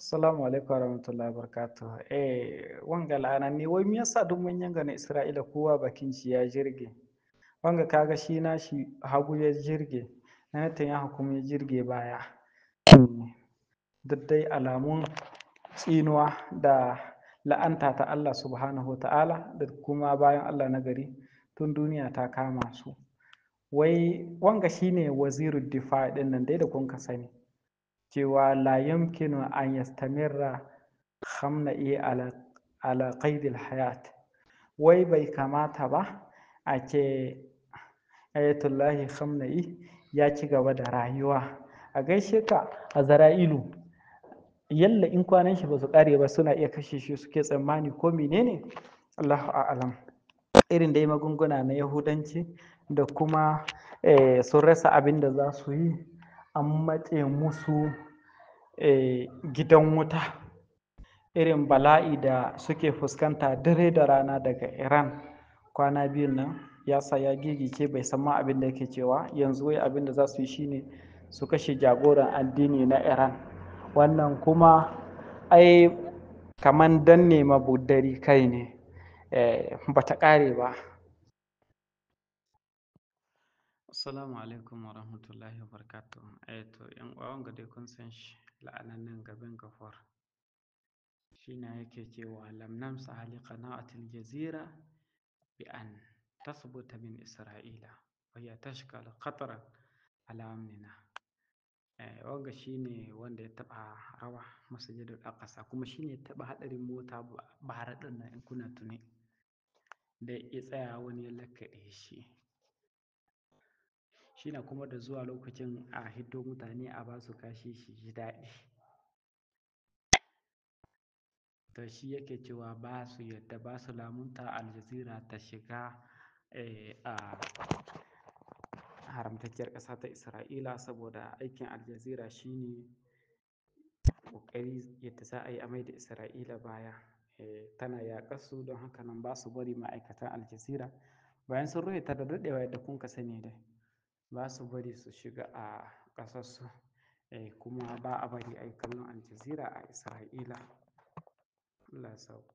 Assalamu alaikum warahmatullahi wabarakatuh. Wanga la'ananne wai me yasa duk manyan ga na Isra'ila kowa bakin shi ya jirge? Wanga kaga shi na shi hagu ya jirge, na Netanyahu kuma ya jirge baya. Duk dai alamun tsinuwa da la'anta ta Allah subhanahu wa ta'ala da kuma bayan Allah na gari tun duniya ta kama su. Wai wanga shine wazirud difa ɗin nan dai da kun ka sani. Cewa la yumkinu an yastamirra khamna'i ala qaidil hayat, wai bai kamata ba a ce ayatullahi khamna'i ya ci gaba da rayuwa. A gaishe ka a zara'ilu, yalla in kwanan shi ba su kare ba suna iya kashe shi suke tsammani ko menene, Allahu a'lam. Irin dai magunguna na yahudanci da kuma sun rasa abin da za su yi, an matse musu gidan wuta. Irin bala'i da suke fuskanta dare da rana daga Iran kwana biyun nan ya sa ya gigice bai san ma abin da yake cewa. Yanzu wai abin da za su yi shine su kashe jagoran addini na Iran. Wannan kuma ai kaman danne mabuddari kai ne, ba ta ƙare ba. Assalamu alaikum wa rahmatullahi wa barakatuh. To yan uwa wanga dai kun san shi la'anannen gaban gafar. Shi na yake cewa lam namsa hali qana'atil jazira bi an tasbuta min Isra'ila wa hiya tashkal khataran ala amnina. Wanga shine wanda ya taba rawa masjidul aqsa kuma shine ya taba hadarin mota bara din nan in kuna tuni da ya tsaya wani ya lakkaɗe shi. Shi na kuma da zuwa lokacin a hiddo mutane a ba su kashi shi ji daɗi. To shi yake cewa ba su yadda ba su lamunta Aljazeera ta shiga a haramtacciyar ƙasa ta Isra'ila saboda aikin Aljazeera shine ƙoƙari yadda za a yi amai da Isra'ila baya. Tana yaƙar su don haka nan ba su bari ma'aikatan Aljazeera bayan sun rufe ta da daɗewa yadda kun ka sani dai ba su bari su shiga a ƙasarsu, kuma ba a bari a yi kallon Aljazeera a Isra'ila. Allah ya sauka.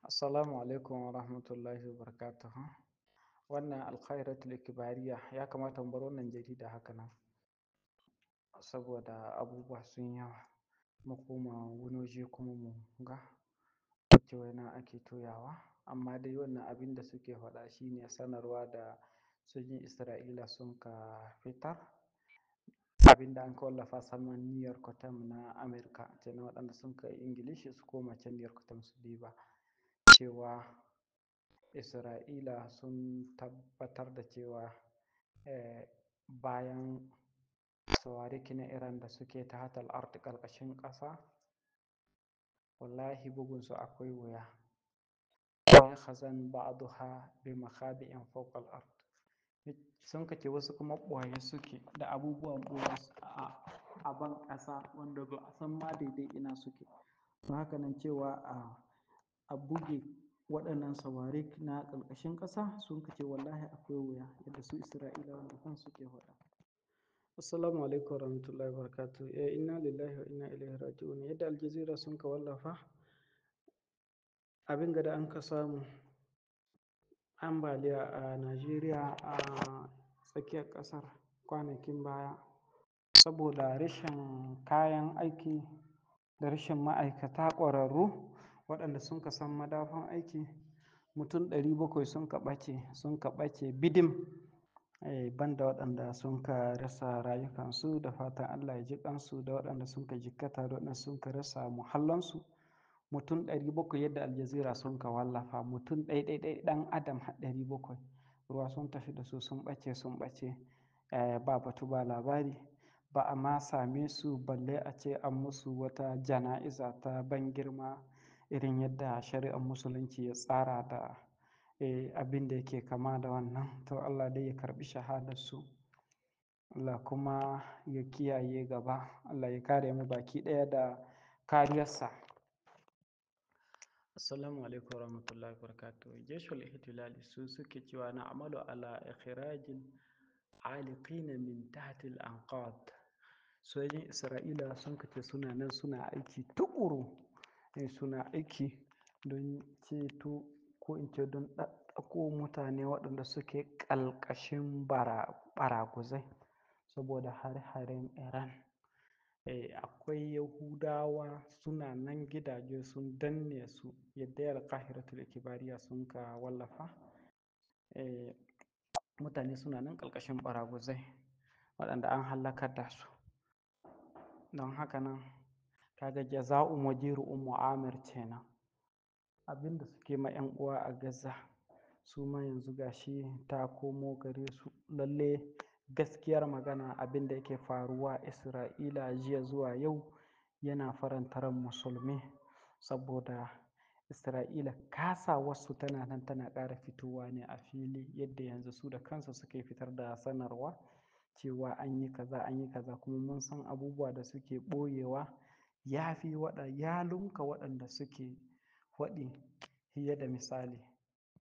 Assalamu alaikum wa rahmatullahi wa barakatuh. Wannan alkhairatul ikbariya ya kamata mu bar wannan jarida haka nan saboda abubuwa sun yawa. Mu koma wani waje kuma mu ga wacce waina ake toyawa. Amma dai wannan abin da suke faɗa shine sanarwa da sojin Isra'ila sun ka fitar. Abin da an ka wallafa saman New York Times na Amerika, kenan waɗanda sun ka Ingilishi su koma can New York Times su diba cewa Isra'ila sun tabbatar da cewa bayan sawariki na Iran da suke ta hatal art ƙarƙashin ƙasa, wallahi bugunsu akwai wuya. Wa khazan ba'daha bi makhabi'in fawqa al-ard. Sun kace wasu kuma ɓoye suke da abubuwan ɓoye a ban ƙasa wanda ba a san ma daidai ina suke. Don haka nan cewa a buge waɗannan sawarik na ƙarƙashin ƙasa sun kace wallahi akwai wuya yadda su Isra'ila wanda kan suke faɗa. Assalamu alaikum wa rahmatullahi wa barakatuh. Inna lillahi wa inna ilaihi raji'un. Yadda Aljazeera sun ka wallafa abin da an ka samu ambaliya a Najeriya a tsakiyar ƙasar kwanakin baya saboda rashin kayan aiki da rashin ma'aikata ƙwararru waɗanda sun ka san madafan aiki. Mutum 700 sun ka ɓace bidim, banda waɗanda sun ka rasa rayukansu da fatan Allah ya ji kansu da waɗanda sun ka jikkata da waɗanda sun ka rasa muhallansu. Mutum 700 yadda Aljazeera sun ka wallafa, mutum ɗai ɗan adam 700 ruwa sun tafi da su sun ɓace ba batu ba labari, ba a ma same su balle a ce an musu wata jana'iza ta ban girma irin yadda shari'ar musulunci ya tsara da abin da yake kama da wannan. To Allah dai ya karɓi shahadarsu, Allah kuma ya kiyaye gaba, Allah ya kare mu baki ɗaya da kariyarsa. Assalamu alaikum wa rahmatullahi wa barakatuh. Jeshul ihtilali su suke cewa na amalu ala ikhrajil aliqina min tahtil anqad. sojojin Isra'ila sun kace suna nan suna aiki tuƙuru, suna aiki don ceto ko in ce don ɗaɗɗako mutane waɗanda suke ƙalƙashin ɓaraguzai saboda hare-haren Iran. Akwai Yahudawa suna nan gidaje sun danne su yadda Al-Qahiratul Ikbariya sun ka wallafa. Mutane suna nan ƙalƙashin ɓaraguzai waɗanda an hallakar da su. Don haka nan kaga jaza'u mujiru ummu amir kenan. Abinda suke ma 'yan uwa a Gaza su ma yanzu gashi ta komo gare su. Lalle gaskiyar magana abinda yake faruwa Isra'ila jiya zuwa yau yana faranta ran musulmi saboda Isra'ila kasawarsu tana nan tana ƙara fitowa ne a fili yadda yanzu su da kansu suke fitar da sanarwa cewa an yi kaza an yi kaza, kuma mun san abubuwa da suke ɓoyewa ya lunka waɗanda suke faɗi fiye da misali.